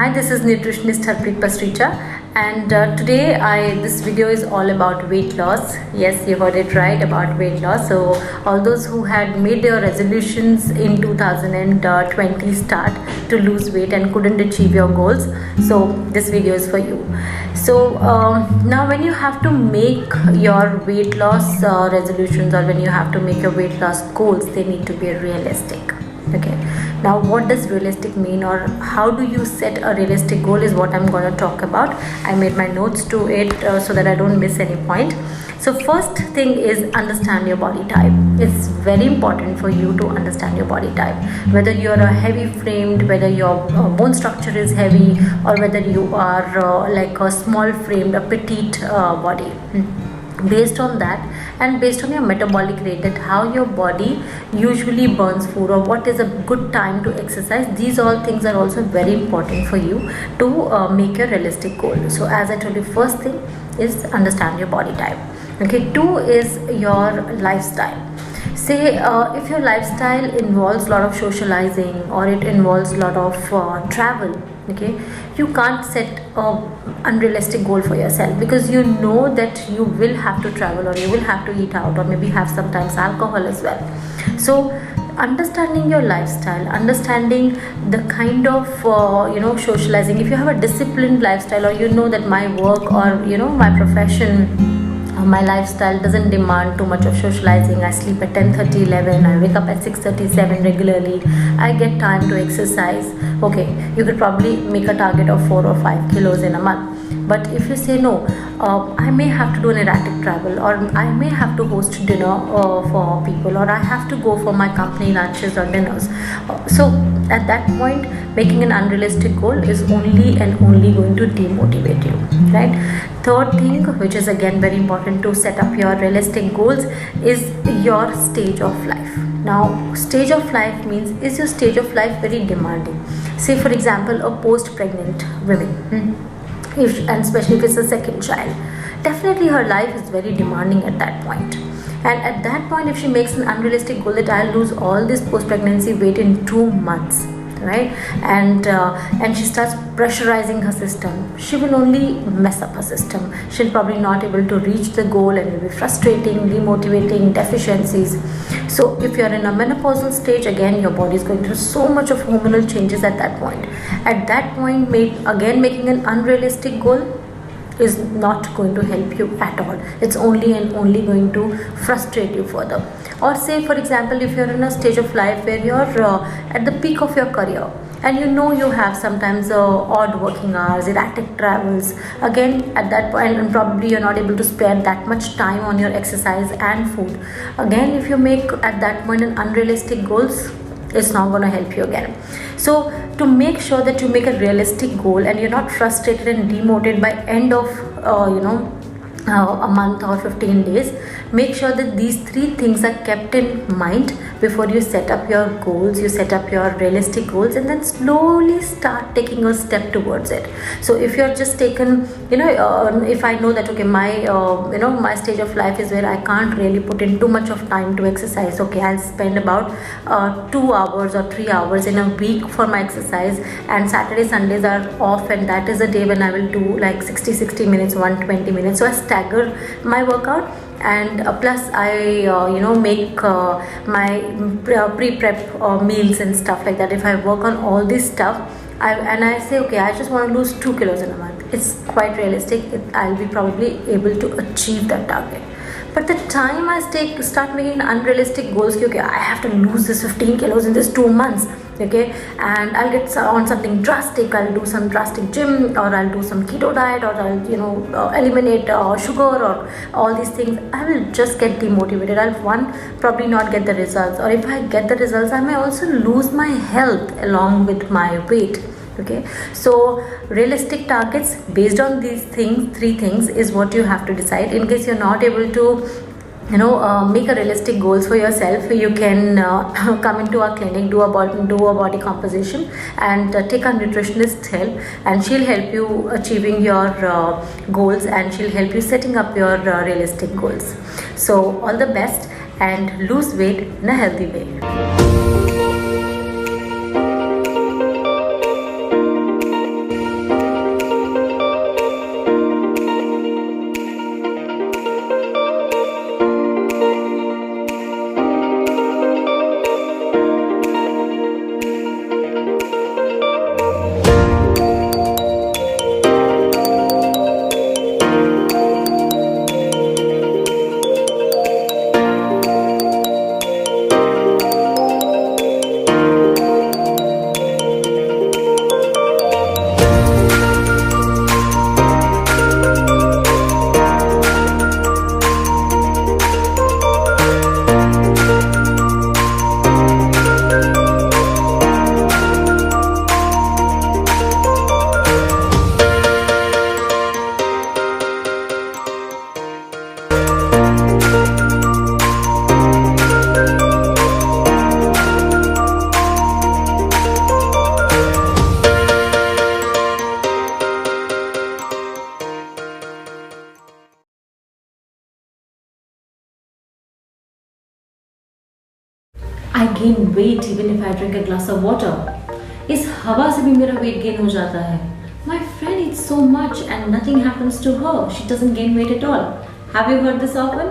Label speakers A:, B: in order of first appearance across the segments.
A: Hi, this is nutritionist Harpreet Pasricha, and today this video is all about weight loss. Yes, you heard it right, about weight loss. So all those who had made their resolutions in 2020 start to lose weight and couldn't achieve your goals, so this video is for you. So now when you have to make your weight loss resolutions, or when you have to make your weight loss goals, they need to be realistic. Okay, now what does realistic mean, or how do you set a realistic goal, is what I'm going to talk about. I made my notes to it so that I don't miss any point. So first thing is understand your body type. It's very important for you to understand your body type, whether you're a heavy framed, whether your bone structure is heavy, or whether you are like a small framed, a petite body. Based on that, and based on your metabolic rate, that how your body usually burns food, or what is a good time to exercise, these all things are also very important for you to make your realistic goal. So as I told you, first thing is understand your body type. Okay, two is your lifestyle. Say if your lifestyle involves a lot of socializing, or it involves a lot of travel, okay, you can't set a unrealistic goal for yourself, because you know that you will have to travel, or you will have to eat out, or maybe have sometimes alcohol as well. So understanding your lifestyle, understanding the kind of socializing. If you have a disciplined lifestyle, or you know that my work, or my profession, my lifestyle doesn't demand too much of socializing. I sleep at 10:30, 11. I wake up at 6:30, 7 regularly. I get time to exercise. Okay, you could probably make a target of 4 or 5 kilos in a month. But if you say no, I may have to do an erratic travel, or I may have to host dinner for people, or I have to go for my company lunches or dinners. So at that point, making an unrealistic goal is only and only going to demotivate you, right? Third thing, which is again very important to set up your realistic goals, is your stage of life. Now, stage of life means, is your stage of life very demanding? Say for example, a post-pregnant women, and especially if it's a second child, definitely her life is very demanding at that point. And at that point, if she makes an unrealistic goal that I'll lose all this post-pregnancy weight in 2 months, right, and she starts pressurizing her system, she will only mess up her system. She'll probably not able to reach the goal, and it will be frustrating, demotivating, deficiencies. So if you're in a menopausal stage, again your body is going through so much of hormonal changes at that point. At that point, making an unrealistic goal is not going to help you at all. It's only and only going to frustrate you further. Or say for example, if you're in a stage of life where you're at the peak of your career, and you have sometimes odd working hours, erratic travels, again at that point, and probably you're not able to spare that much time on your exercise and food. Again, if you make at that point an unrealistic goals, it's not going to help you again. So to make sure that you make a realistic goal, and you're not frustrated and demotivated by end of a month or 15 days, make sure that these 3 things are kept in mind before you set up your goals, you set up your realistic goals, and then slowly start taking a step towards it. So if you're just taken, if I know that, okay, my my stage of life is where I can't really put in too much of time to exercise, okay, I'll spend about 2 hours or 3 hours in a week for my exercise, and Saturday, Sundays are off, and that is a day when I will do like 60 minutes, 120 minutes. So I stagger my workout, and plus I make my pre-prep meals and stuff like that. If I work on all this stuff, I say, okay, I just want to lose 2 kilos in a month, it's quite realistic. I'll be probably able to achieve that target. But the time I start making unrealistic goals, okay, I have to lose this 15 kilos in this 2 months, okay, and I'll get on something drastic, I'll do some drastic gym, or I'll do some keto diet, or I'll eliminate sugar, or all these things, I will just get demotivated. I'll probably not get the results, or if I get the results, I may also lose my health along with my weight. Okay, so realistic targets based on these 3 things is what you have to decide. In case you're not able to make a realistic goals for yourself, you can come into our clinic, do a body composition, and take a nutritionist help, and she'll help you achieving your goals, and she'll help you setting up your realistic goals. So all the best, and lose weight in a healthy way. gain weight even if I drink a glass of water. इस हवा से भी मेरा weight gain हो जाता है. My friend eats so much and nothing happens to her. She doesn't gain weight at all. Have you heard this often?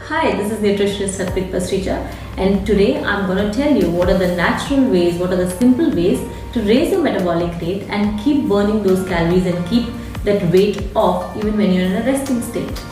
A: Hi, this is nutritionist Harpreet Pasricha, and today I'm going to tell you what are the natural ways, what are the simple ways to raise your metabolic rate and keep burning those calories and keep that weight off even when you're in a resting state.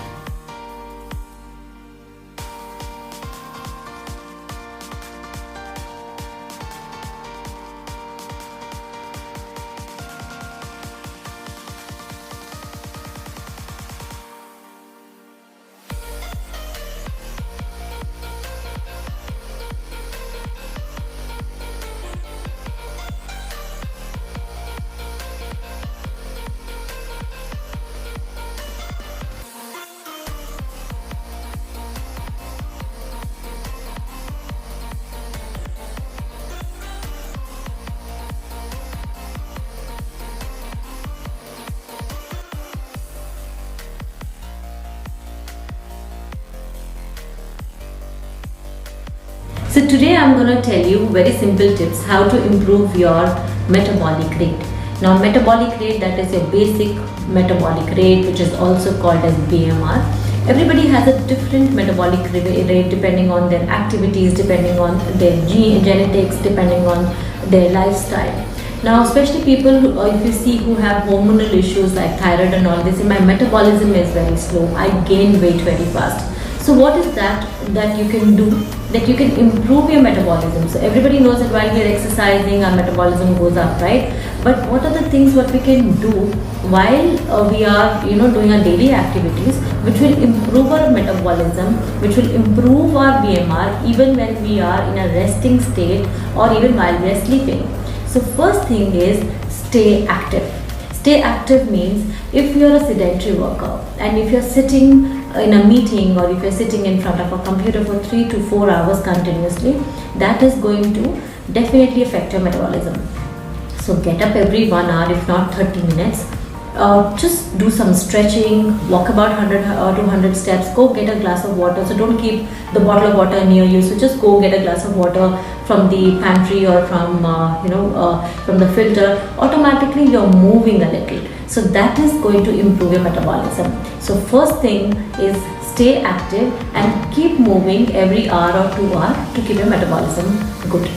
A: So today I'm going to tell you very simple tips how to improve your metabolic rate. Now metabolic rate, that is your basic metabolic rate, which is also called as BMR. Everybody has a different metabolic rate depending on their activities, depending on their genetics, depending on their lifestyle. Now especially people if you see who have hormonal issues like thyroid and all, they say my metabolism is very slow, I gain weight very fast. So what is that you can do that you can improve your metabolism? So everybody knows that while we are exercising our metabolism goes up, right? But what are the things what we can do while we are doing our daily activities which will improve our metabolism, which will improve our BMR even when we are in a resting state or even while we are sleeping? So first thing is stay active. Stay active means if you are a sedentary worker and if you are sitting in a meeting or if you're sitting in front of a computer for 3 to 4 hours continuously, that is going to definitely affect your metabolism. So get up every 1 hour, if not 30 minutes. Just do some stretching, walk about 100 or 200 steps, go get a glass of water. So don't keep the bottle of water near you. So just go get a glass of water from the pantry or from from the filter. Automatically you're moving a little. So that is going to improve your metabolism. So first thing is stay active and keep moving every hour or 2 hours to keep your metabolism good.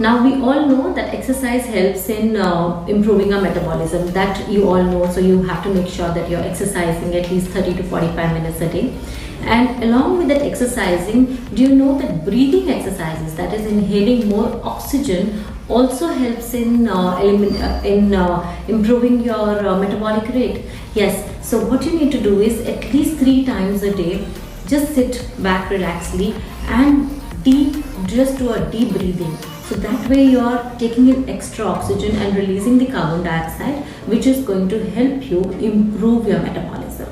A: Now we all know that exercise helps in improving our metabolism, that you all know. So you have to make sure that you're exercising at least 30 to 45 minutes a day. And along with that exercising, do you know that breathing exercises, that is inhaling more oxygen, also helps in improving your metabolic rate? Yes. So what you need to do is at least 3 times a day, just sit back relaxedly and just do a deep breathing. So that way you are taking in extra oxygen and releasing the carbon dioxide, which is going to help you improve your metabolism.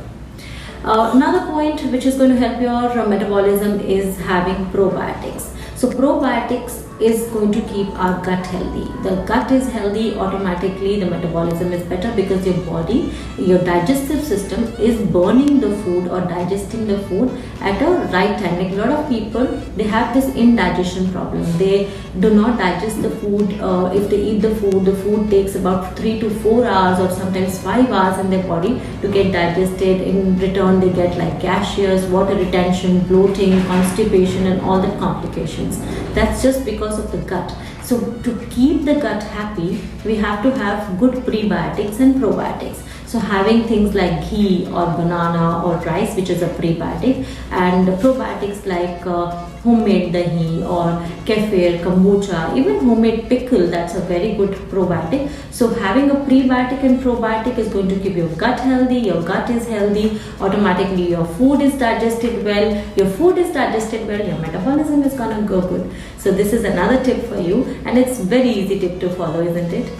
A: Another point which is going to help your metabolism is having probiotics. So probiotics is going to keep our gut healthy. The gut is healthy, automatically the metabolism is better because your body, your digestive system is burning the food or digesting the food at a right time. Like a lot of people, they have this indigestion problem. They do not digest the food. If they eat the food takes about 3 to 4 hours or sometimes 5 hours in their body to get digested. In return, they get like gaseous, water retention, bloating, constipation and all the complications. That's just because of the gut. So to keep the gut happy, we have to have good prebiotics and probiotics. So having things like ghee or banana or rice, which is a prebiotic, and probiotics like homemade dahi or kefir, kombucha, even homemade pickle, that's a very good probiotic. So having a prebiotic and probiotic is going to keep your gut healthy, your gut is healthy, automatically your food is digested well, your food is digested well, your metabolism is gonna go good. So this is another tip for you, and it's very easy tip to follow, isn't it?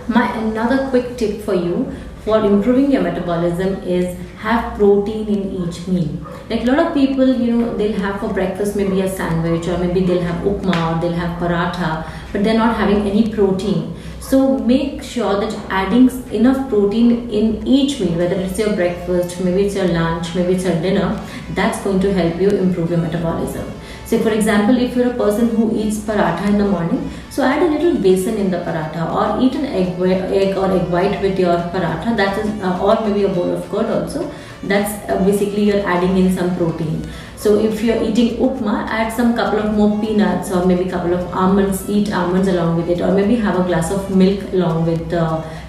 A: My another quick tip for you for improving your metabolism is have protein in each meal. Like a lot of people, they'll have for breakfast maybe a sandwich, or maybe they'll have upma, or they'll have paratha, but they're not having any protein. So make sure that adding enough protein in each meal, whether it's your breakfast, maybe it's your lunch, maybe it's your dinner, that's going to help you improve your metabolism. So for example, if you're a person who eats paratha in the morning, so add a little besan in the paratha, or eat an egg or egg white with your paratha, that is, or maybe a bowl of curd also. That's basically you're adding in some protein. So if you're eating upma, add some couple of more peanuts, or maybe couple of almonds, eat almonds along with it, or maybe have a glass of milk along with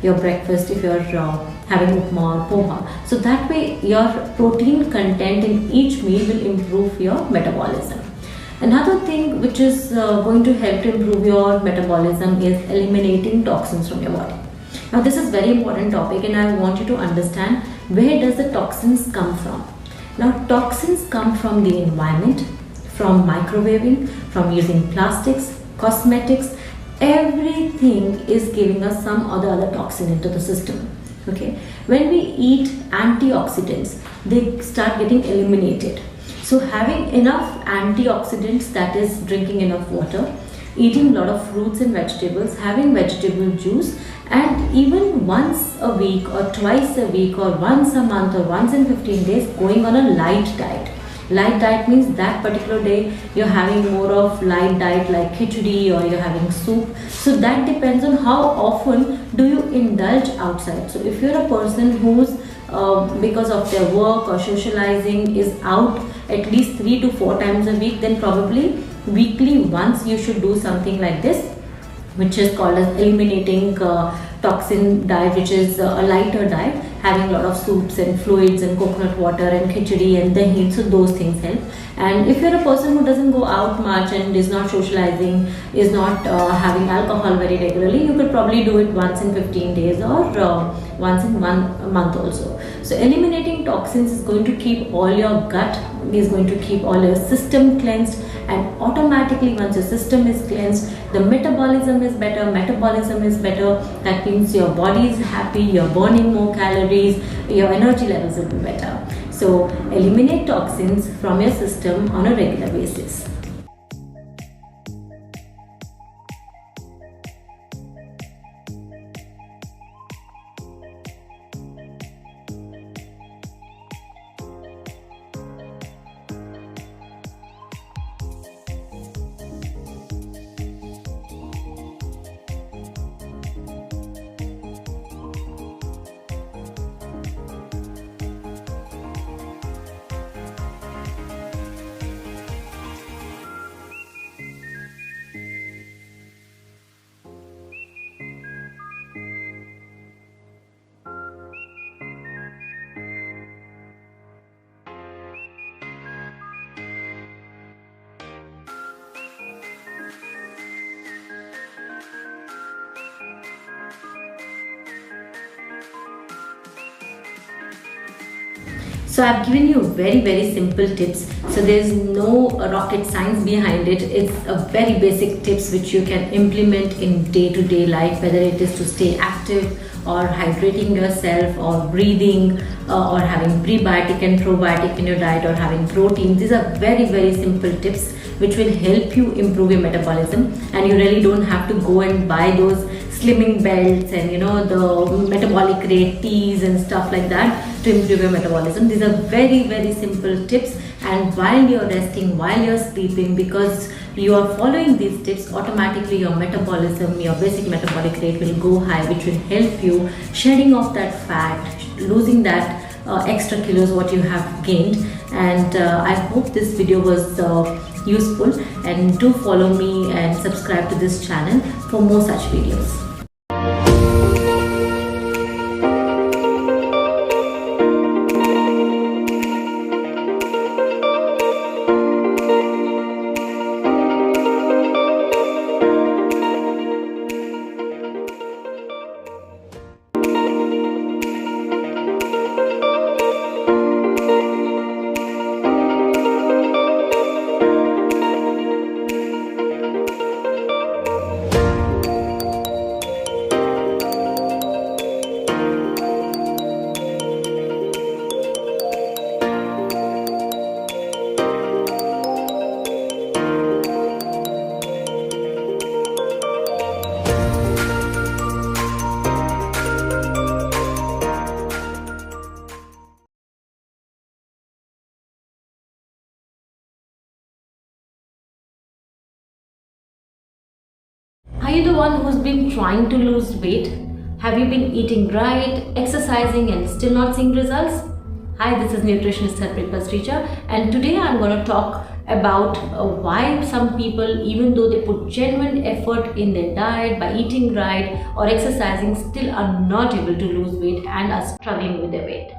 A: your breakfast if you're having upma or poha. So that way your protein content in each meal will improve your metabolism. Another thing which is going to help to improve your metabolism is eliminating toxins from your body. Now this is very important topic, and I want you to understand where does the toxins come from. Now toxins come from the environment, from microwaving, from using plastics, cosmetics. Everything is giving us some or the other toxin into the system. Okay, when we eat antioxidants, they start getting eliminated. So having enough antioxidants, that is drinking enough water, eating a lot of fruits and vegetables, having vegetable juice, and even once a week or twice a week or once a month or once in 15 days going on a light diet. Light diet means that particular day you're having more of light diet like khichdi, or you're having soup. So that depends on how often do you indulge outside. So if you're a person who's because of their work or socializing is out at least 3 to 4 times a week, then probably weekly once you should do something like this, which is called as eliminating toxin diet, which is a lighter diet, having a lot of soups and fluids and coconut water and khichdi and dahi. So those things help. And if you're a person who doesn't go out much and is not socializing, is not having alcohol very regularly, you could probably do it once in 15 days or once in 1 month also. So eliminating toxins is going to keep all your gut, is going to keep all your system cleansed, and automatically once your system is cleansed, the metabolism is better. That means your body is happy, you're burning more calories, your energy levels will be better. So eliminate toxins from your system on a regular basis. So I've given you very simple tips. So there's no rocket science behind it. It's a very basic tips which you can implement in day-to-day life, whether it is to stay active or hydrating yourself or breathing or having prebiotic and probiotic in your diet or having protein. These are very simple tips which will help you improve your metabolism, and you really don't have to go and buy those slimming belts and the metabolic rate teas and stuff like that to improve your metabolism. These are very simple tips, and while you're resting, while you're sleeping, because you are following these tips, automatically your metabolism, your basic metabolic rate will go high, which will help you shedding off that fat, losing that extra kilos what you have gained. And I hope this video was useful, and do follow me and subscribe to this channel for more such videos. Are you the one who's been trying to lose weight? Have you been eating right, exercising and still not seeing results? Hi, this is Nutritionist Harpreet Pasricha, and today I'm going to talk about why some people, even though they put genuine effort in their diet by eating right or exercising, still are not able to lose weight and are struggling with their weight.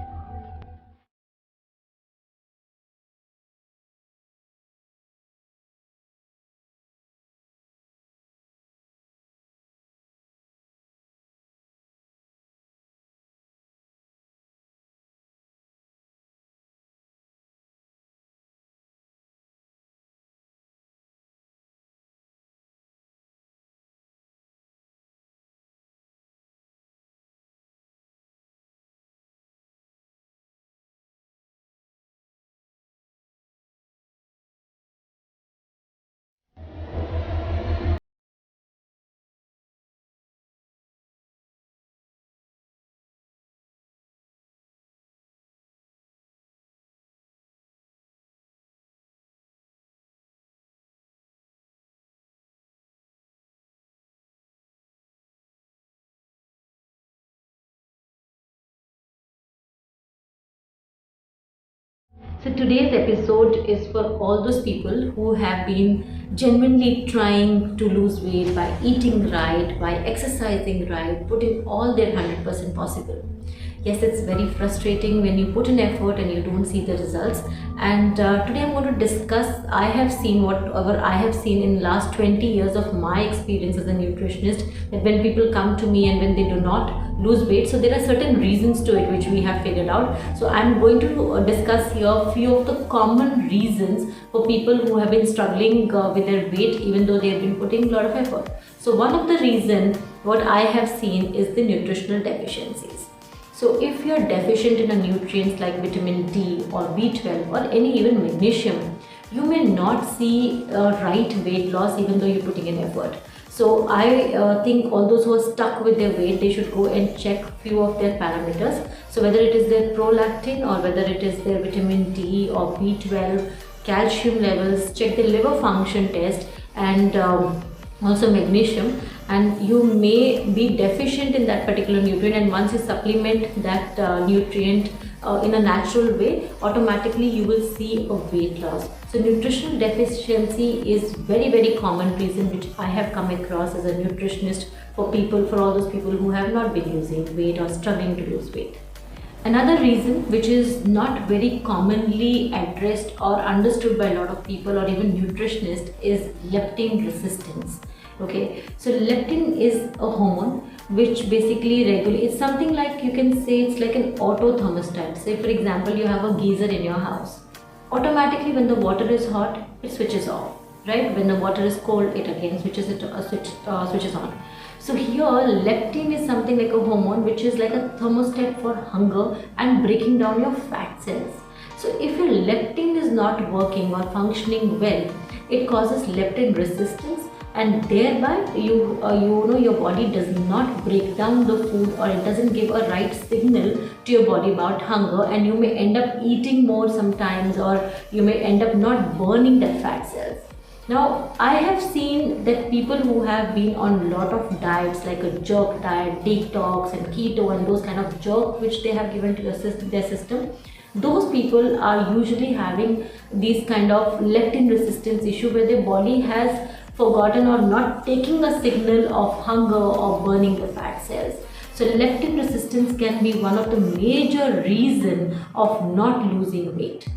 A: So today's episode is for all those people who have been genuinely trying to lose weight by eating right, by exercising right, putting all their 100% possible. Yes, it's very frustrating when you put in effort and you don't see the results. And today I'm going to discuss, I have seen whatever I have seen in last 20 years of my experience as a nutritionist, that when people come to me and when they do not lose weight, so there are certain reasons to it which we have figured out. So I'm going to discuss here a few of the common reasons for people who have been struggling with their weight even though they have been putting a lot of effort. So one of the reasons what I have seen is the nutritional deficiencies. So if you're deficient in a nutrients like vitamin D or B12 or any even magnesium, you may not see right weight loss even though you're putting in effort. So I think all those who are stuck with their weight, they should go and check few of their parameters. So whether it is their prolactin or whether it is their vitamin D or B12, calcium levels, check the liver function test, and also magnesium. And you may be deficient in that particular nutrient, and once you supplement that nutrient in a natural way, automatically you will see a weight loss. So nutritional deficiency is very common reason which I have come across as a nutritionist for all those people who have not been losing weight or struggling to lose weight. Another reason which is not very commonly addressed or understood by a lot of people or even nutritionists is leptin resistance. Okay, so leptin is a hormone which basically regulates, it's something like, you can say it's like an auto thermostat. Say for example, you have a geyser in your house. Automatically when the water is hot, it switches off, right? When the water is cold, it again switches on. So here leptin is something like a hormone which is like a thermostat for hunger and breaking down your fat cells. So if your leptin is not working or functioning well, it causes leptin resistance, and thereby your body does not break down the food, or it doesn't give a right signal to your body about hunger, and you may end up eating more sometimes, or you may end up not burning the fat cells. Now, I have seen that people who have been on a lot of diets like a jerk diet, detox and keto and those kind of jerk which they have given to their system, those people are usually having these kind of leptin resistance issue where their body has forgotten or not taking a signal of hunger or burning the fat cells. So leptin resistance can be one of the major reason of not losing weight.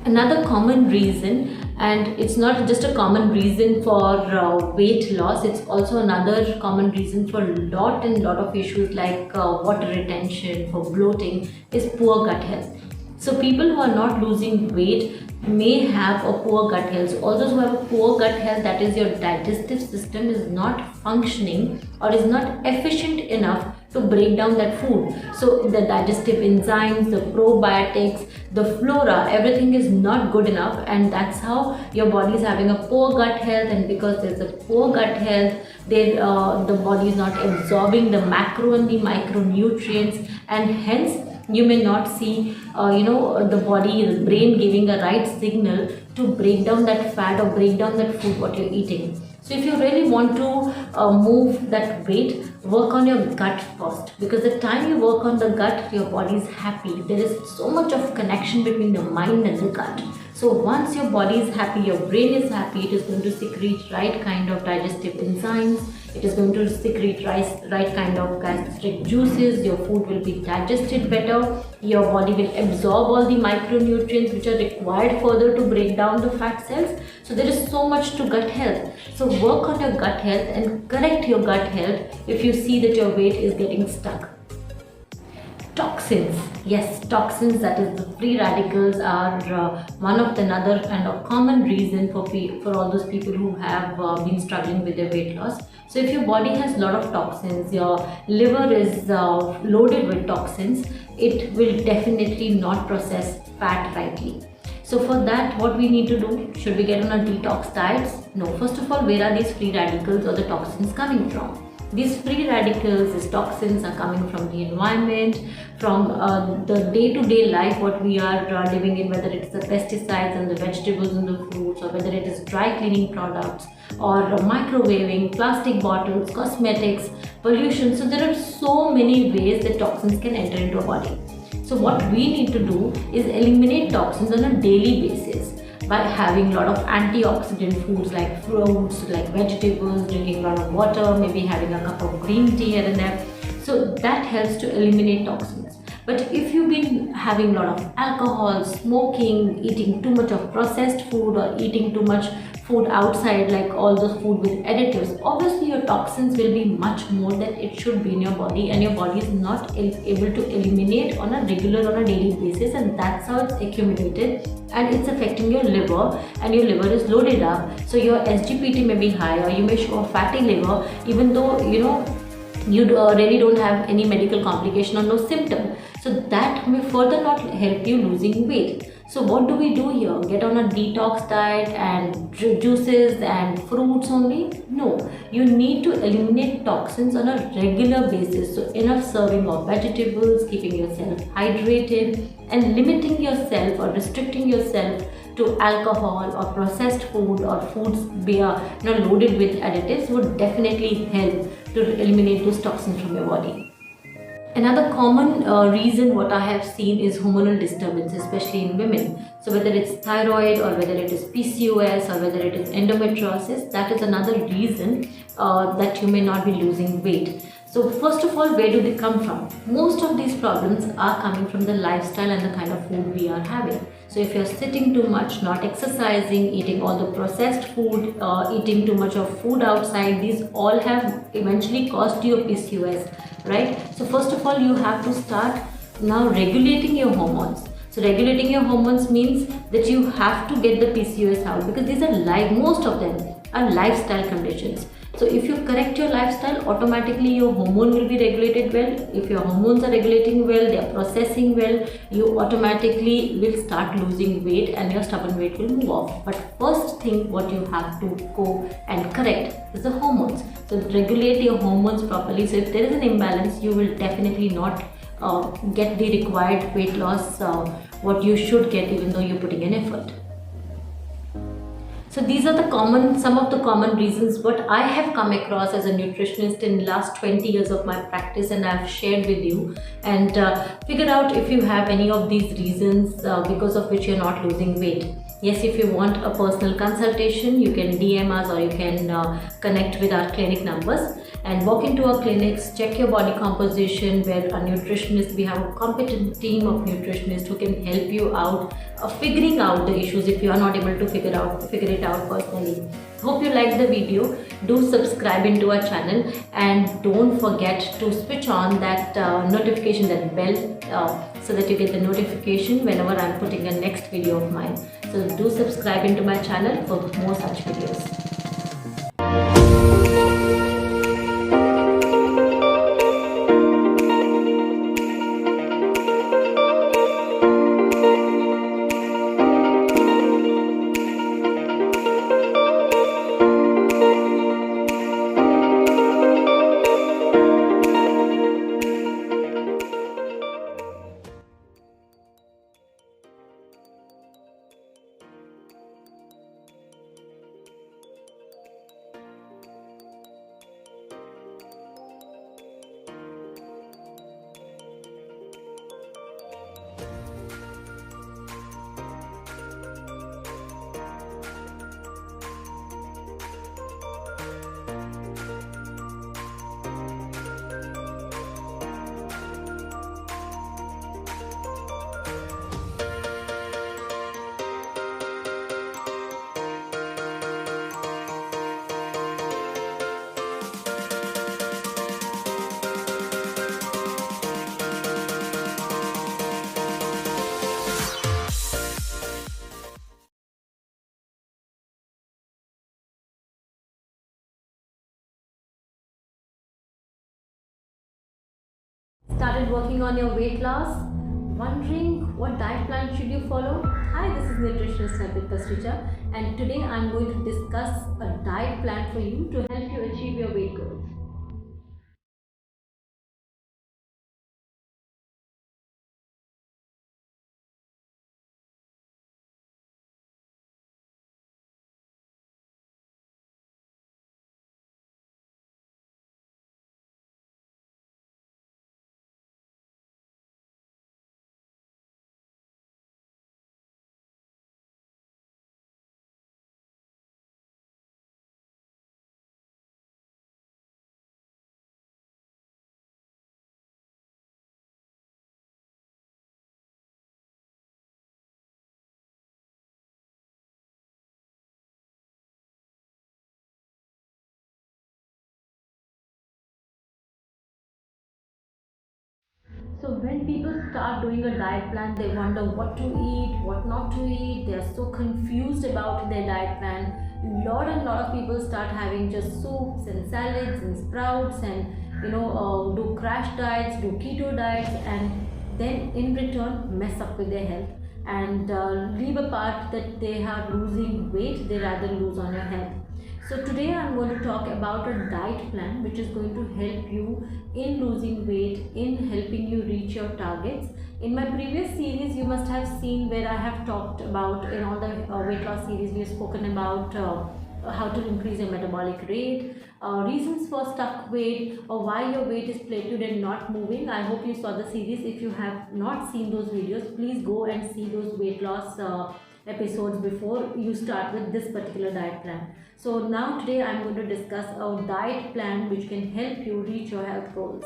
A: Another common reason, and it's not just a common reason for weight loss, it's also another common reason for lot of issues like water retention, for bloating, is poor gut health. So people who are not losing weight may have a poor gut health. So all those who have a poor gut health, that is your digestive system is not functioning or is not efficient enough to break down that food. So the digestive enzymes, the probiotics, the flora, everything is not good enough, and that's how your body is having a poor gut health. And because there's a poor gut health, the body is not absorbing the macro and the micronutrients, and hence you may not see the body, the brain giving a right signal to break down that fat or break down that food what you're eating. So if you really want to move that weight, work on your gut first, because the time you work on the gut, your body is happy. There is so much of connection between the mind and the gut. So once your body is happy, your brain is happy, it is going to secrete right kind of digestive enzymes, it is going to secrete right kind of gastric juices, your food will be digested better, your body will absorb all the micronutrients which are required further to break down the fat cells. So there is so much to gut health. So work on your gut health and correct your gut health if you see that your weight is getting stuck. Toxins, yes, toxins, that is the free radicals, are one of another and a common reason for all those people who have been struggling with their weight loss. So if your body has a lot of toxins, your liver is loaded with toxins, it will definitely not process fat rightly. So for that, what we need to do, should we get on a detox diet? No. First of all, where are these free radicals or the toxins coming from? These free radicals, these toxins are coming from the environment, from the day-to-day life what we are living in, whether it's the pesticides and the vegetables and the fruits, or whether it is dry cleaning products, or microwaving, plastic bottles, cosmetics, pollution. So there are so many ways that toxins can enter into our body. So what we need to do is eliminate toxins on a daily basis by having a lot of antioxidant foods like fruits, like vegetables, drinking a lot of water, maybe having a cup of green tea here and there. So that helps to eliminate toxins. But if you've been having a lot of alcohol, smoking, eating too much of processed food, or eating too much food outside, like all those food with additives, obviously your toxins will be much more than it should be in your body, and your body is not able to eliminate on a regular, on a daily basis, and that's how it's accumulated, and it's affecting your liver, and your liver is loaded up. So your SGPT may be high, or you may show a fatty liver, even though you really don't have any medical complication or no symptom. So that may further not help you losing weight. So what do we do here? Get on a detox diet and juices and fruits only? No, you need to eliminate toxins on a regular basis. So enough serving of vegetables, keeping yourself hydrated, and limiting yourself or restricting yourself to alcohol or processed food or foods loaded with additives would definitely help to eliminate those toxins from your body. Another common reason what I have seen is hormonal disturbance, especially in women. So whether it's thyroid, or whether it is PCOS, or whether it is endometriosis, that is another reason that you may not be losing weight. So first of all, where do they come from? Most of these problems are coming from the lifestyle and the kind of food we are having. So if you're sitting too much, not exercising, eating all the processed food, eating too much of food outside, these all have eventually caused you a PCOS, right? So first of all, you have to start now regulating your hormones. So regulating your hormones means that you have to get the PCOS out, because these are most of them are lifestyle conditions. So if you correct your lifestyle, automatically your hormone will be regulated well. If your hormones are regulating well, they are processing well, you automatically will start losing weight and your stubborn weight will move off. But first thing what you have to go and correct is the hormones. So regulate your hormones properly. So if there is an imbalance, you will definitely not get the required weight loss what you should get, even though you're putting an effort. So these are some of the common reasons what I have come across as a nutritionist in the last 20 years of my practice, and I've shared with you, and figure out if you have any of these reasons because of which you're not losing weight. Yes, if you want a personal consultation, you can DM us or you can connect with our clinic numbers and walk into our clinics, check your body composition, where a nutritionist, we have a competent team of nutritionists who can help you out figuring out the issues if you are not able to figure it out personally. Hope you liked the video. Do subscribe into our channel and don't forget to switch on that notification, that bell, so that you get the notification whenever I'm putting a next video of mine. So do subscribe into my channel for more such videos. Started working on your weight loss, wondering what diet plan should you follow? Hi, this is nutritionist Harpreet Pasricha, and today I'm going to discuss a diet plan for you to help you achieve your weight goals. So when people start doing a diet plan, they wonder what to eat, what not to eat. They are so confused about their diet plan. Lot of people start having just soups and salads and sprouts, and do crash diets, do keto diets, and then in return mess up with their health and leave a part that they are losing weight they rather lose on your health. So today I'm going to talk about a diet plan which is going to help you in losing weight, in helping you reach your targets. In my previous series you must have seen where I have talked about, in all the weight loss series we have spoken about how to increase your metabolic rate, reasons for stuck weight, or why your weight is plateaued and not moving. I hope you saw the series. If you have not seen those videos, please go and see those weight loss episodes before you start with this particular diet plan. So now today I'm going to discuss a diet plan which can help you reach your health goals.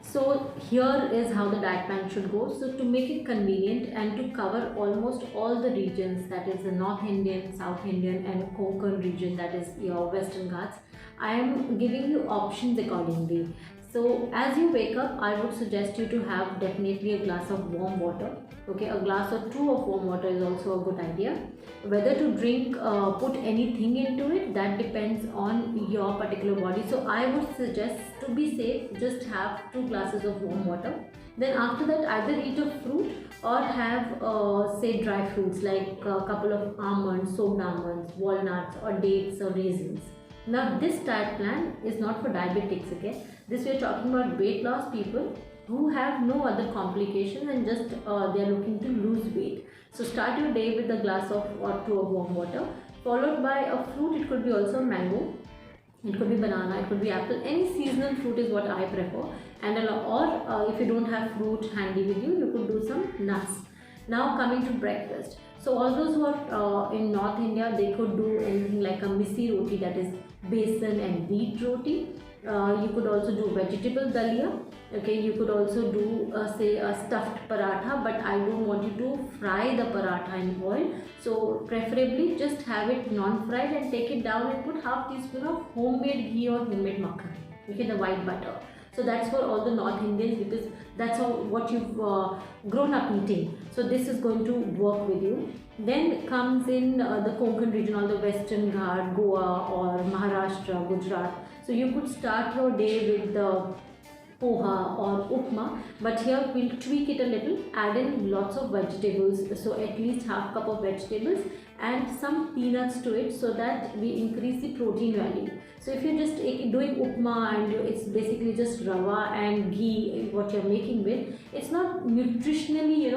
A: So here is how the diet plan should go. So to make it convenient and to cover almost all the regions, that is the North Indian, South Indian and Konkan region, that is your Western Ghats, I am giving you options accordingly. So as you wake up, I would suggest you to have definitely a glass of warm water. Okay, a glass or two of warm water is also a good idea. Whether to drink, put anything into it, that depends on your particular body. So I would suggest, to be safe, just have 2 glasses of warm water. Then after that, either eat a fruit or have say dry fruits like a couple of almonds, soaked almonds, walnuts or dates or raisins. Now this diet plan is not for diabetics, okay? This we are talking about weight loss people who have no other complications and just they are looking to lose weight. So start your day with a glass of or 2 of warm water, followed by a fruit. It could be also mango, it could be banana, it could be apple. Any seasonal fruit is what I prefer. And or if you don't have fruit handy with you, you could do some nuts. Now coming to breakfast. So all those who are in North India, they could do anything like a misi roti, that is besan and wheat roti. You could also do vegetable dalia. Okay, you could also do say a stuffed paratha, but I don't want you to fry the paratha in oil. So preferably just have it non-fried and take it down and put half teaspoon of homemade ghee or homemade makhan. Okay, the white butter. So that's for all the North Indians because that's what you've grown up eating. So this is going to work with you. Then comes in the Konkan region, or the Western Ghat, Goa or Maharashtra, Gujarat. So you could start your day with the poha or upma, but here we'll tweak it a little, add in lots of vegetables, so at least half cup of vegetables and some peanuts to it so that we increase the protein value. So if you're just doing upma and it's basically just rava and ghee what you're making with, it's not nutritionally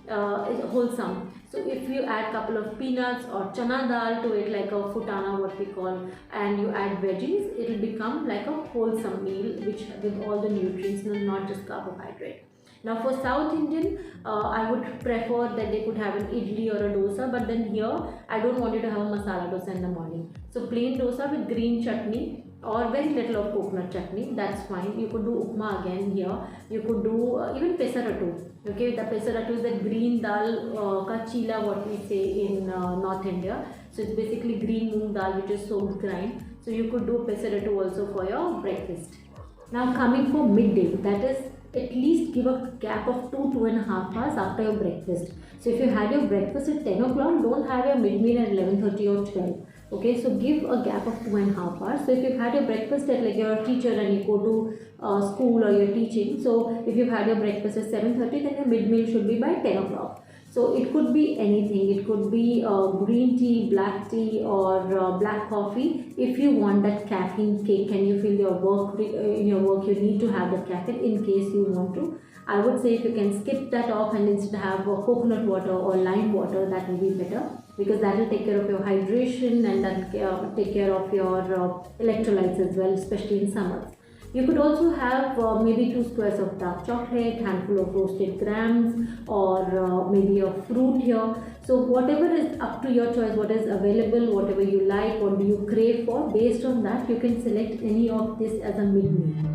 A: wholesome. So if you add couple of peanuts or chana dal to it, like a futana what we call, and you add veggies, it will become like a wholesome meal which with all the nutrients, not just carbohydrate. Now for South Indian, I would prefer that they could have an idli or a dosa, but then here I don't want you to have a masala dosa in the morning. So plain dosa with green chutney or very little of coconut chutney, that's fine. You could do upma again here. You could do even pesarattu. Okay, the pesarattu is that green dal ka chila, what we say in North India. So it's basically green moong dal which is soaked grind. So you could do pesarattu also for your breakfast. Now coming for midday, that is at least give a gap of 2.5 hours after your breakfast. So if you had your breakfast at 10 o'clock, don't have your mid-meal at 11:30 or 12. Okay, so give a gap of 2.5 hours. So if you've had your breakfast at, like, you're a teacher and you go to school or you're teaching, so if you've had your breakfast at 7:30, then your mid-meal should be by 10 o'clock. So it could be anything. It could be green tea, black tea or black coffee. If you want that caffeine kick and you feel your work in your work you need to have the caffeine in case you want to, I would say if you can skip that off and instead have coconut water or lime water, that will be better, because that will take care of your hydration and that take care of your electrolytes as well, especially in summers. You could also have maybe 2 squares of dark chocolate, handful of roasted grams, or maybe a fruit here. So whatever is up to your choice, what is available, whatever you like, what do you crave for, based on that you can select any of this as a mid-meal.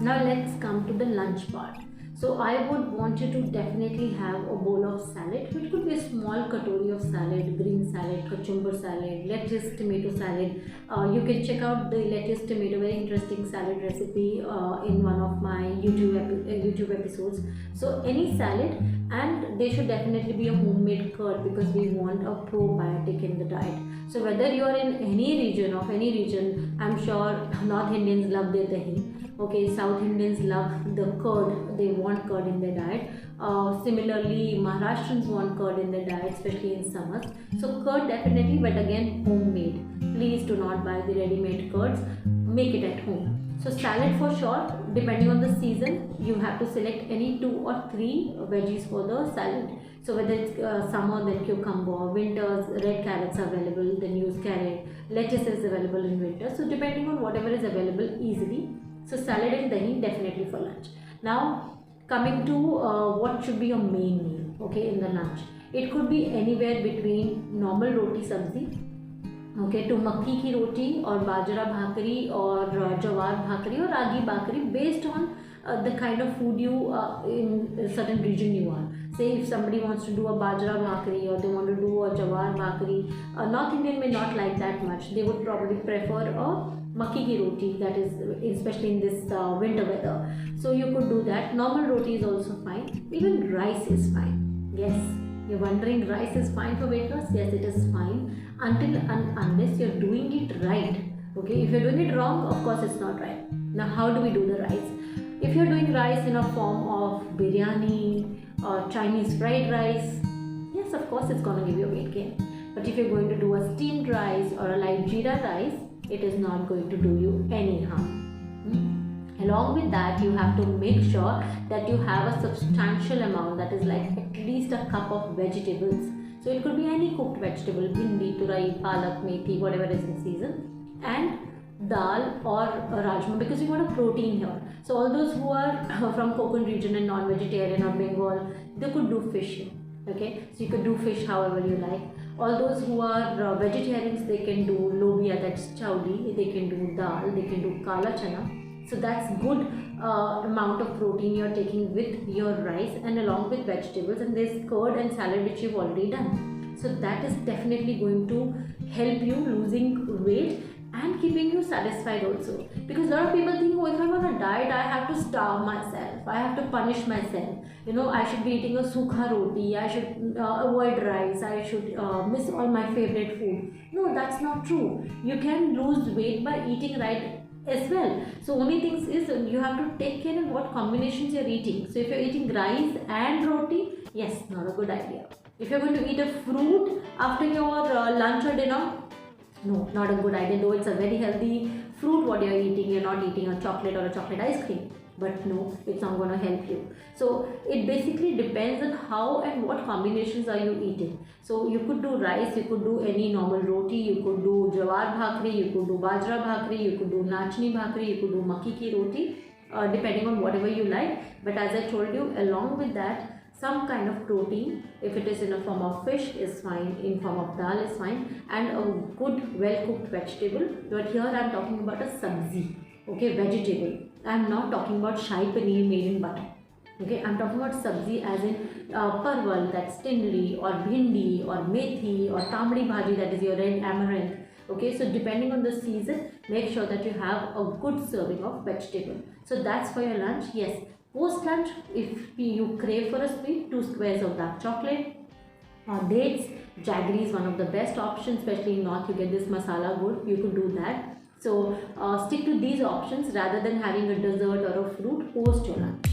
A: Now let's come to the lunch part. So I would want you to definitely have a bowl of salad, which could be a small katori of salad, green salad, cucumber salad, lettuce tomato salad. You can check out the lettuce tomato, very interesting salad recipe in one of my YouTube episodes. So any salad, and they should definitely be a homemade curd because we want a probiotic in the diet. So whether you are in any region, I'm sure North Indians love their dahi. Okay, South Indians love the curd, they want curd in their diet. Similarly, Maharashtrians want curd in their diet, especially in summers. So curd definitely, but again homemade. Please do not buy the ready-made curds, make it at home. So salad for sure, depending on the season, you have to select any 2 or 3 veggies for the salad. So whether it's summer, then cucumber, winters, red carrots are available, then use carrot, lettuce is available in winter. So depending on whatever is available easily. So salad and dahi definitely for lunch. Now coming to what should be your main meal, okay, in the lunch. It could be anywhere between normal roti sabzi, okay, to makki ki roti or bajra bhakri or jawar bhakri or ragi bhakri, based on the kind of food you in a certain region you are. Say if somebody wants to do a bajra bhakri or they want to do a jawar bhakri, North Indian may not like that much. They would probably prefer a makki ki roti, that is especially in this winter weather. So you could do that. Normal roti is also fine. Even rice is fine. Yes, you're wondering rice is fine for weight loss? Yes, it is fine until and unless you're doing it right. Okay, if you're doing it wrong, of course it's not right. Now how do we do the rice? If you're doing rice in a form of biryani or Chinese fried rice, yes, of course it's going to give you a weight gain. But if you're going to do a steamed rice or a light jeera rice, it is not going to do you any harm. Along with that, you have to make sure that you have a substantial amount, that is like at least a cup of vegetables. So it could be any cooked vegetable, bhindi, turai, palak, methi, whatever is in season, and dal or rajma, because you want a protein here. So all those who are from Konkan region and non-vegetarian or Bengal, they could do fish here. Okay, so you could do fish however you like. All those who are vegetarians, they can do lobia, that's chawli, they can do dal, they can do kala chana. So that's good amount of protein you're taking with your rice and along with vegetables, and there's curd and salad which you've already done. So that is definitely going to help you losing weight and keeping you satisfied also. Because a lot of people think, oh, if I'm on a diet, I have to starve myself, I have to punish myself. You know, I should be eating a sukha roti, I should avoid rice, I should miss all my favorite food. No, that's not true. You can lose weight by eating right as well. So only thing is you have to take care of what combinations you're eating. So if you're eating rice and roti, yes, not a good idea. If you're going to eat a fruit after your lunch or dinner, no, not a good idea. Though it's a very healthy fruit what you're eating, you're not eating a chocolate or a chocolate ice cream. But no, it's not going to help you. So it basically depends on how and what combinations are you eating. So you could do rice, you could do any normal roti, you could do jawar bhakri, you could do bajra bhakri, you could do nachni bhakri, you could do makki ki roti, depending on whatever you like. But as I told you, along with that, some kind of protein, if it is in a form of fish is fine, in form of dal is fine, and a good well cooked vegetable. But here I am talking about a sabzi, okay, vegetable. I am not talking about shahi paneer made in butter. Okay, I am talking about sabzi as in parwal, that's tindli, or bhindi, or methi, or tamri bhaji, that is your red amaranth. Okay, so depending on the season, make sure that you have a good serving of vegetable. So that's for your lunch. Yes, post lunch, if you crave for a sweet, 2 squares of dark chocolate or dates. Jaggery is one of the best options, especially in North. You get this masala good, you could do that. So stick to these options rather than having a dessert or a fruit post your lunch.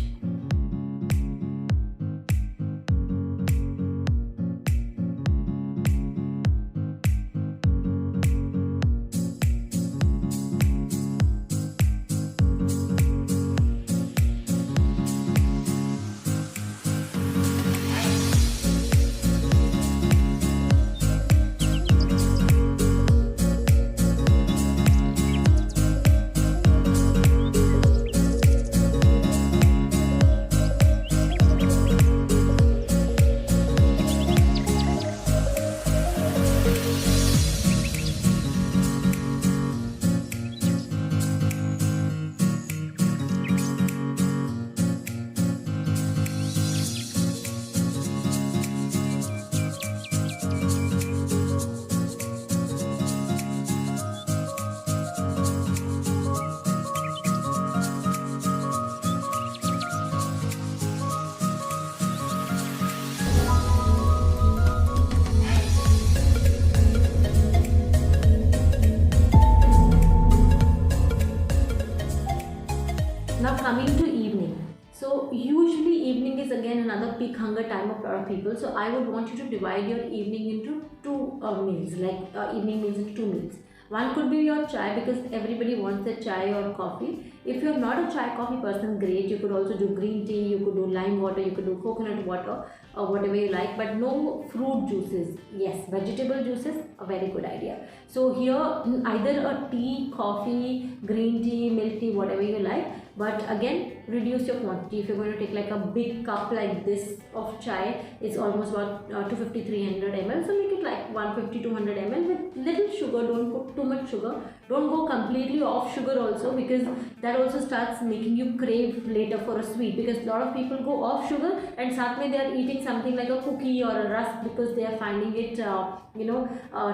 A: hunger time of a lot of people. So I would want you to divide your evening into two meals, like evening meals into two meals. One could be your chai, because everybody wants a chai or coffee. If you're not a chai coffee person, great. You could also do green tea, you could do lime water, you could do coconut water, or whatever you like, but no fruit juices. Yes, vegetable juices, a very good idea. So here, either a tea, coffee, green tea, milk tea, whatever you like. But again, reduce your quantity. If you're going to take like a big cup like this of chai, it's almost about 250 300 ml. So make it like 150 200 ml with little sugar. Don't put too much sugar. Don't go completely off sugar also, because that also starts making you crave later for a sweet, because a lot of people go off sugar and sath mein they are eating something like a cookie or a rusk because they are finding it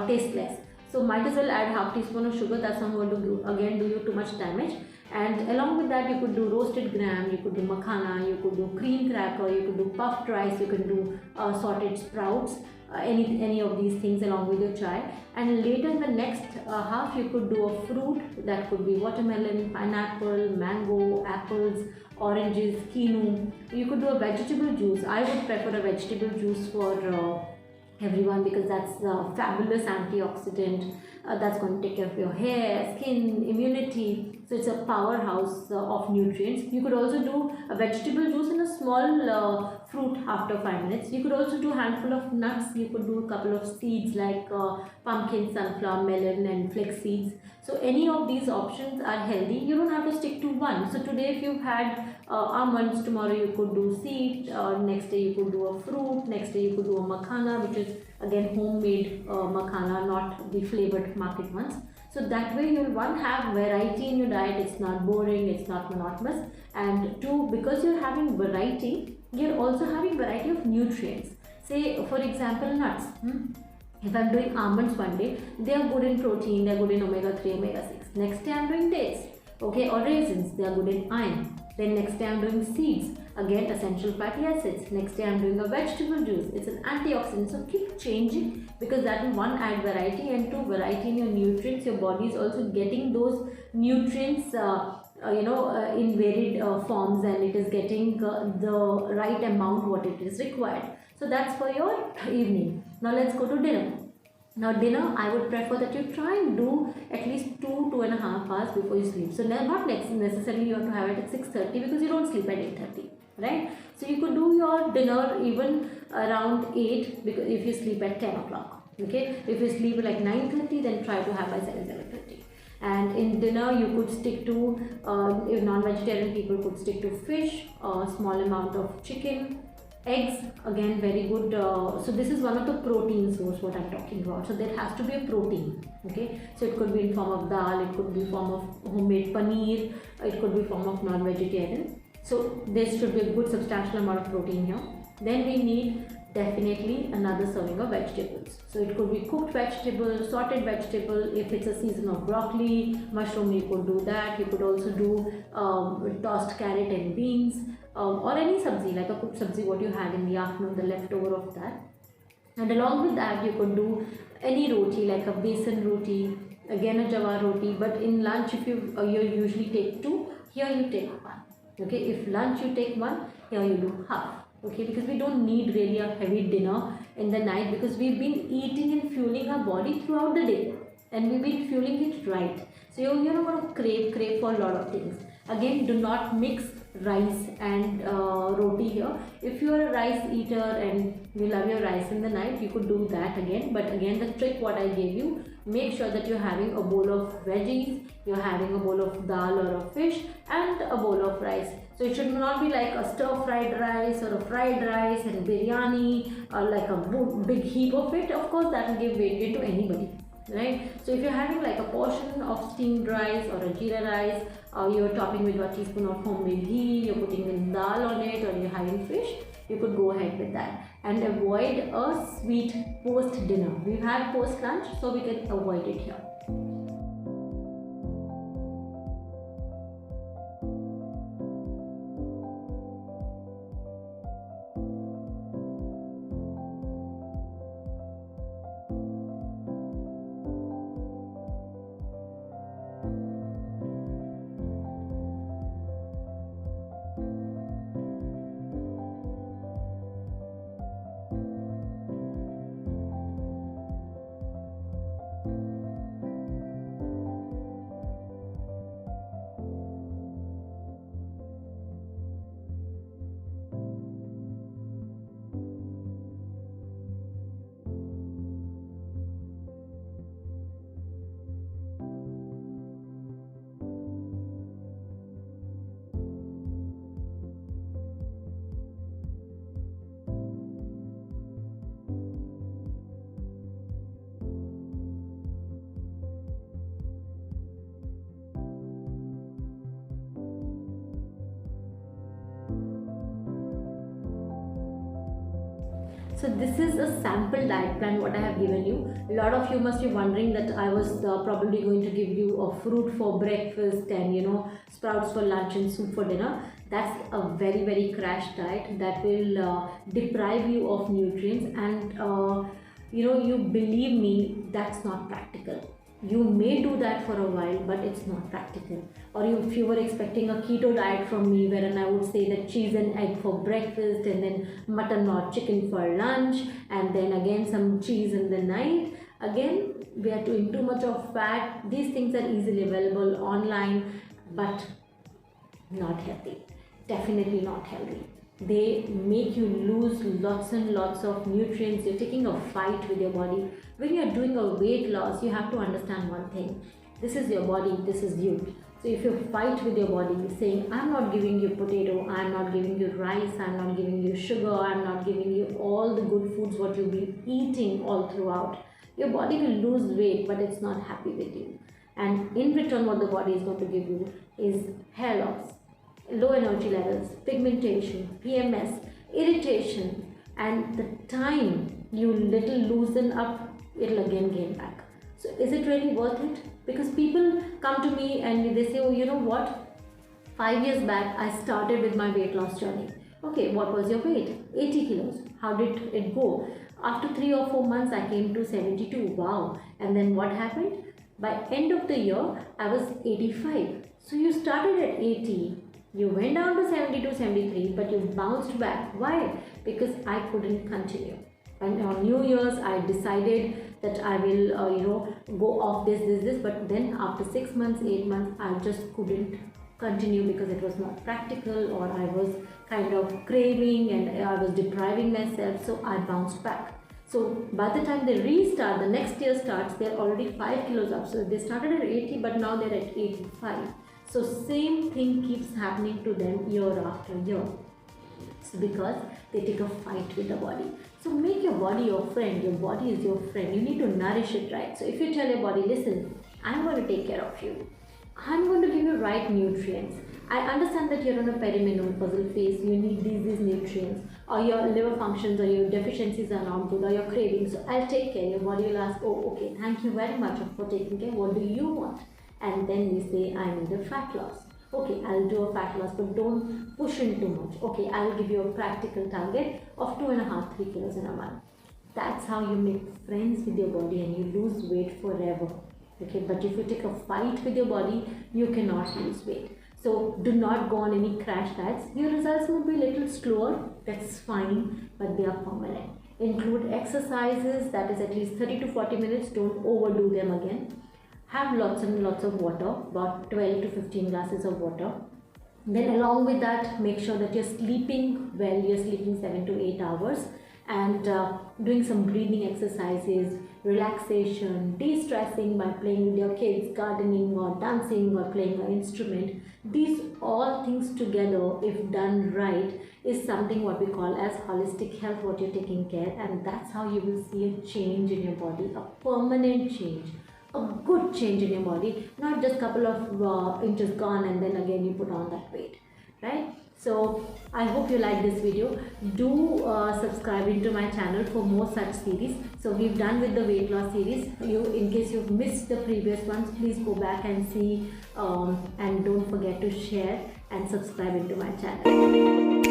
A: tasteless. So might as well add half teaspoon of sugar. That's not going to do you too much damage. And along with that, you could do roasted gram, you could do makhana, you could do cream cracker, you could do puffed rice, you can do sorted sprouts, any of these things along with your chai. And later in the next half, you could do a fruit. That could be watermelon, pineapple, mango, apples, oranges, quinoa. You could do a vegetable juice. I would prefer a vegetable juice for everyone, because that's a fabulous antioxidant. That's going to take care of your hair, skin, immunity. So it's a powerhouse of nutrients. You could also do a vegetable juice in a small fruit after 5 minutes. You could also do a handful of nuts. You could do a couple of seeds like pumpkin, sunflower, melon and flax seeds. So any of these options are healthy. You don't have to stick to one. So today if you've had almonds, tomorrow you could do seed, next day you could do a fruit, next day you could do a makhana, which is again homemade makhana, not the flavored market ones. So that way you'll, one, have variety in your diet. It's not boring, it's not monotonous, and two, because you're having variety, you're also having variety of nutrients. Say for example nuts. If I'm doing almonds one day, they are good in protein, they are good in omega-3, omega-6. Next day I'm doing dates, okay, or raisins, they are good in iron. Then next day I'm doing seeds, again essential fatty acids. Next day I'm doing a vegetable juice, it's an antioxidant. So keep changing, because that will, one, add variety, and two, variety in your nutrients. Your body is also getting those nutrients in varied forms, and it is getting the right amount what it is required. So that's for your evening. Now let's go to dinner. Now dinner, I would prefer that you try and do at least 2.5 hours before you sleep. So not necessarily you have to have it at 6:30, because you don't sleep at 8:30, right? So you could do your dinner even around 8, because if you sleep at 10 o'clock, okay? If you sleep like 9:30, then try to have by 7:30. And in dinner you could stick to, if non-vegetarian people could stick to fish, a small amount of chicken, eggs, again very good. So this is one of the protein source what I'm talking about. So there has to be a protein, okay? So it could be in form of dal, it could be in form of homemade paneer, it could be in form of non-vegetarian. So there should be a good substantial amount of protein here. Then we need definitely another serving of vegetables. So it could be cooked vegetable, sorted vegetable. If it's a season of broccoli, mushroom, you could do that. You could also do tossed carrot and beans, or any sabzi, like a cooked sabzi what you had in the afternoon, the leftover of that. And along with that you could do any roti, like a besan roti, again a jawar roti. But in lunch, if you usually take 2, here you take 1, okay? If lunch you take 1, here you do half, okay? Because we don't need really a heavy dinner in the night, because we've been eating and fueling our body throughout the day, and we've been fueling it right. So you're not going to crave for a lot of things. Again, do not mix rice and roti here. If you are a rice eater and you love your rice in the night, you could do that again. But again, the trick what I gave you, make sure that you're having a bowl of veggies, you're having a bowl of dal or a fish, and a bowl of rice. So it should not be like a stir-fried rice or a fried rice and biryani, or like a big heap of it. Of course, that will give weight gain to anybody, right? So if you're having like a portion of steamed rice or a jeera rice, you're topping with a teaspoon of homemade ghee, you're putting in dal on it, or you're having fish, you could go ahead with that. And avoid a sweet post dinner. We've had post lunch, so we can avoid it here. So this is a sample diet plan what I have given you. A lot of you must be wondering that I was probably going to give you a fruit for breakfast and sprouts for lunch and soup for dinner. That's a very crash diet that will deprive you of nutrients, and you believe me, that's not practical. You may do that for a while, but it's not practical. Or if you were expecting a keto diet from me, wherein I would say that cheese and egg for breakfast, and then mutton or chicken for lunch, and then again some cheese in the night, again we are doing too much of fat. These things are easily available online, but not healthy. Definitely not healthy. They make you lose lots and lots of nutrients. You're taking a fight with your body. When you're doing a weight loss, you have to understand one thing. This is your body, this is you. So if you fight with your body saying, I'm not giving you potato, I'm not giving you rice, I'm not giving you sugar, I'm not giving you all the good foods what you've been eating all throughout, your body will lose weight, but it's not happy with you. And in return, what the body is going to give you is hair loss, low energy levels, pigmentation, PMS, irritation, and the time you little loosen up, it'll again gain back. So is it really worth it? Because people come to me and they say, oh, you know what? 5 years back, I started with my weight loss journey. Okay, what was your weight? 80 kilos. How did it go? After 3 or 4 months, I came to 72. Wow. And then what happened? By end of the year, I was 85. So you started at 80. You went down to 72, 73, but you bounced back. Why? Because I couldn't continue. And on New Year's, I decided that I will, go off this, but then after 6 months, 8 months, I just couldn't continue because it was not practical, or I was kind of craving and I was depriving myself, so I bounced back. So by the time they restart, the next year starts, they're already 5 kilos up. So they started at 80, but now they're at 85. So same thing keeps happening to them year after year. It's because they take a fight with the body. So make your body your friend. Your body is your friend. You need to nourish it right. So if you tell your body, listen, I'm going to take care of you. I'm going to give you right nutrients. I understand that you're on a perimenopausal phase. You need these nutrients, or your liver functions or your deficiencies are not good, or your cravings. So I'll take care. Your body will ask, oh, okay, thank you very much for taking care. What do you want? And then we say, I need a fat loss. Okay, I'll do a fat loss, but don't push in too much. Okay, I'll give you a practical target of 2.5-3 kilos in a month. That's how you make friends with your body and you lose weight forever. Okay, but if you take a fight with your body, you cannot lose weight. So do not go on any crash diets. Your results will be a little slower, that's fine, but they are permanent. Include exercises, that is at least 30 to 40 minutes, don't overdo them again. Have lots and lots of water, about 12 to 15 glasses of water. Then along with that, make sure that you're sleeping well, you're sleeping 7 to 8 hours, and doing some breathing exercises, relaxation, de-stressing by playing with your kids, gardening or dancing or playing an instrument. These all things together, if done right, is something what we call as holistic health, what you're taking care, and that's how you will see a change in your body, a permanent change. A good change in your body, not just couple of inches gone and then again you put on that weight, right? So I hope you like this video. Do subscribe into my channel for more such series. So we've done with the weight loss series. In case you've missed the previous ones, please go back and see, and don't forget to share and subscribe into my channel.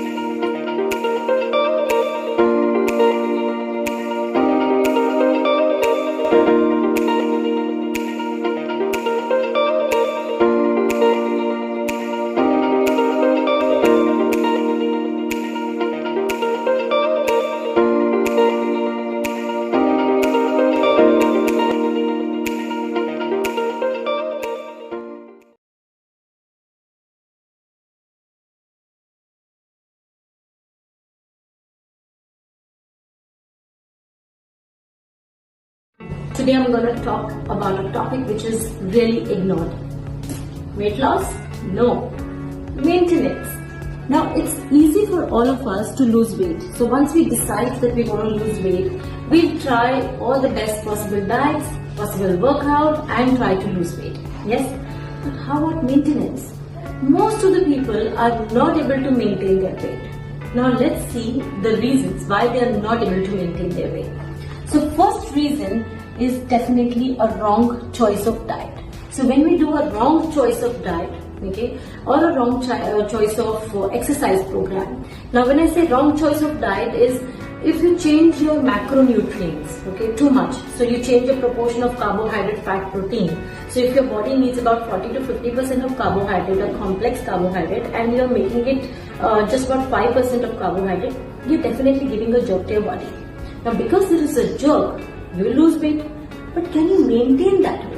A: Today I'm going to talk about a topic which is really ignored. Weight loss? No. Maintenance. Now it's easy for all of us to lose weight. So once we decide that we want to lose weight, we'll try all the best possible diets, possible workout, and try to lose weight. Yes? But how about maintenance? Most of the people are not able to maintain their weight. Now let's see the reasons why they are not able to maintain their weight. So first reason is definitely a wrong choice of diet. So when we do a wrong choice of diet, okay, or a wrong choice of exercise program. Now when I say wrong choice of diet is if you change your macronutrients, okay, too much. So you change the proportion of carbohydrate, fat, protein. So if your body needs about 40 to 50% of carbohydrate or complex carbohydrate and you're making it just about 5% of carbohydrate, you're definitely giving a jerk to your body. Now because there is a jerk, you will lose weight, but can you maintain that weight?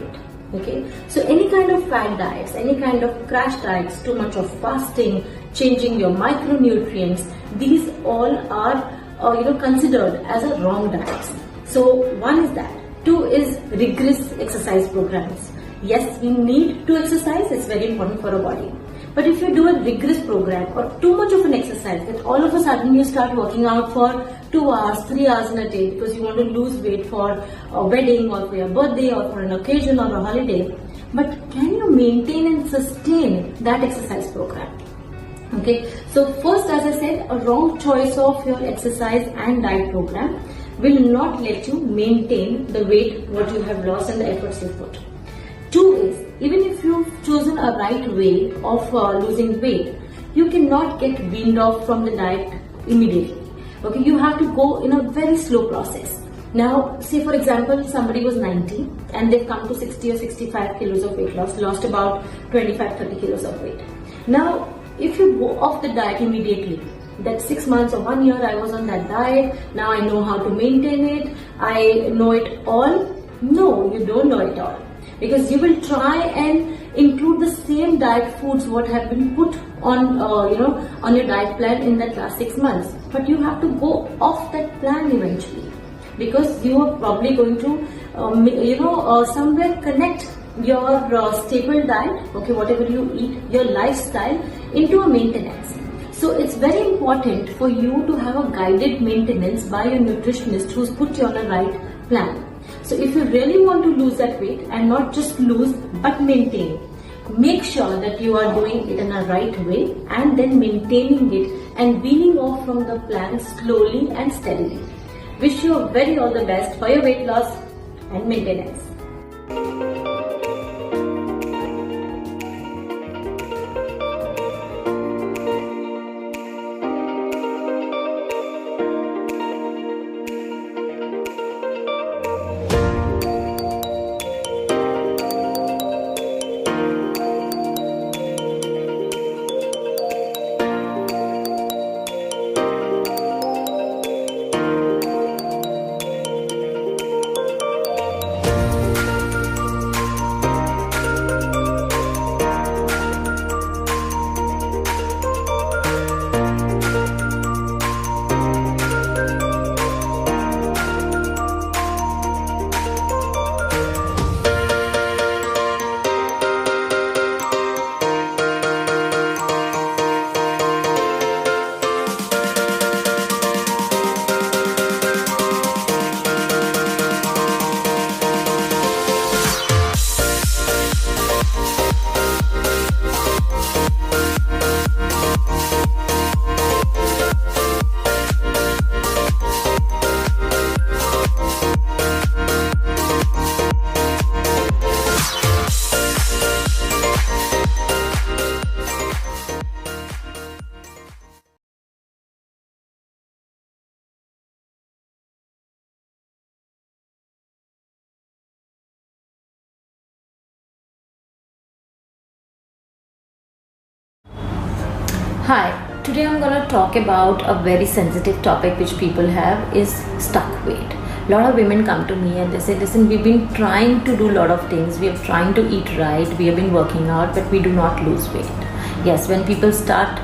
A: Okay, so any kind of fad diets, any kind of crash diets, too much of fasting, changing your micronutrients, these all are considered as a wrong diet. So one is that. Two is rigorous exercise programs. Yes, we need to exercise, it's very important for our body. But if you do a rigorous program or too much of an exercise, then all of a sudden you start working out for 2 hours, 3 hours in a day because you want to lose weight for a wedding or for your birthday or for an occasion or a holiday. But can you maintain and sustain that exercise program? Okay, so first, as I said, a wrong choice of your exercise and diet program will not let you maintain the weight what you have lost and the efforts you put. Two is, even if you've chosen a right way of losing weight, you cannot get weaned off from the diet immediately. Okay, you have to go in a very slow process. Now, say for example, somebody was 90 and they've come to 60 or 65 kilos of weight loss, lost about 25-30 kilos of weight. Now, if you go off the diet immediately, that 6 months or 1 year I was on that diet, now I know how to maintain it, I know it all. No, you don't know it all. Because you will try and include the same diet foods what have been put on on your diet plan in that last 6 months, but you have to go off that plan eventually, because you are probably going to somewhere connect your staple diet, okay, whatever you eat, your lifestyle, into a maintenance. So it's very important for you to have a guided maintenance by a nutritionist who's put you on a right plan. So if you really want to lose that weight and not just lose but maintain, make sure that you are doing it in a right way and then maintaining it and weaning off from the plan slowly and steadily. Wish you very all the best for your weight loss and maintenance. Hi, today I'm going to talk about a very sensitive topic which people have is stuck weight. A lot of women come to me and they say, listen, we've been trying to do a lot of things. We are trying to eat right. We have been working out, but we do not lose weight. Yes, when people start,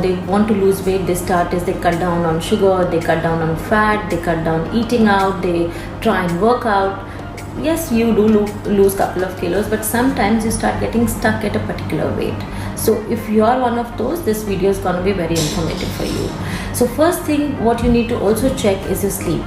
A: they want to lose weight, they cut down on sugar, they cut down on fat, they cut down eating out, they try and work out. Yes, you do lose couple of kilos, but sometimes you start getting stuck at a particular weight. So if you are one of those, this video is going to be very informative for you. So first thing, what you need to also check is your sleep.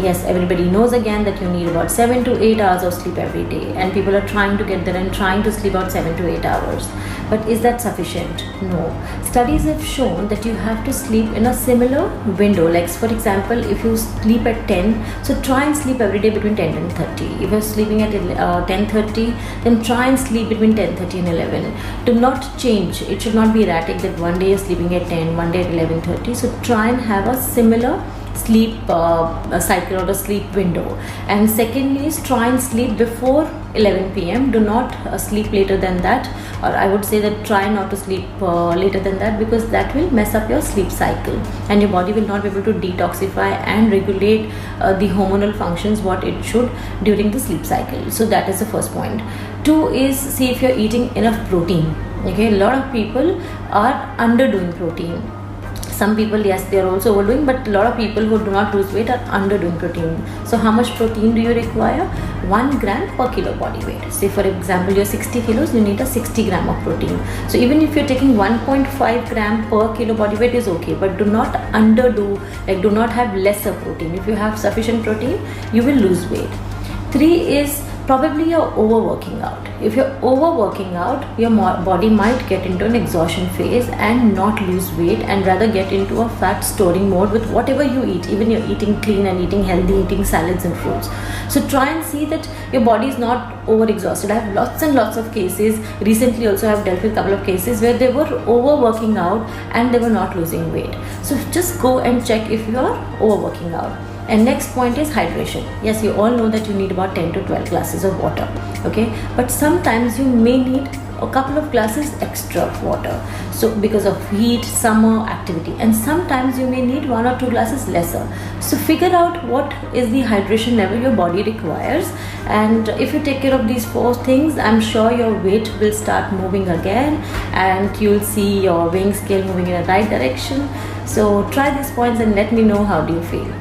A: Yes, everybody knows again that you need about 7 to 8 hours of sleep every day, and people are trying to get there and trying to sleep out 7 to 8 hours. But is that sufficient? No. Studies have shown that you have to sleep in a similar window. Like for example, if you sleep at 10, so try and sleep every day between 10 and 30. If you're sleeping at 10:30, then try and sleep between 10:30 and 11. Do not change. It should not be erratic that one day you're sleeping at 10, one day at 11:30. So try and have a similar sleep cycle or a sleep window. And secondly is try and sleep before 11 p.m. Do not sleep later than that, or I would say that try not to sleep later than that, because that will mess up your sleep cycle and your body will not be able to detoxify and regulate the hormonal functions what it should during the sleep cycle. So that is the first point. 2 is, see if you're eating enough protein. Okay, a lot of people are underdoing protein. Some people, yes, they are also overdoing, but a lot of people who do not lose weight are underdoing protein. So how much protein do you require? 1 gram per kilo body weight. Say for example, you're 60 kilos, you need a 60 gram of protein. So even if you're taking 1.5 gram per kilo body weight is okay, but do not underdo, like do not have lesser protein. If you have sufficient protein, you will lose weight. 3 is probably you're overworking out. If you're overworking out, your body might get into an exhaustion phase and not lose weight, and rather get into a fat storing mode with whatever you eat. Even you're eating clean and eating healthy, eating salads and fruits. So try and see that your body is not overexhausted. I have lots and lots of cases. Recently also I have dealt with a couple of cases where they were overworking out and they were not losing weight. So just go and check if you are overworking out. And next point is hydration. Yes, you all know that you need about 10 to 12 glasses of water. Okay, but sometimes you may need a couple of glasses extra of water, so because of heat, summer activity, and sometimes you may need 1 or 2 glasses lesser. So figure out what is the hydration level your body requires, and if you take care of these 4 things, I'm sure your weight will start moving again and you'll see your weighing scale moving in the right direction. So try these points and let me know how do you feel.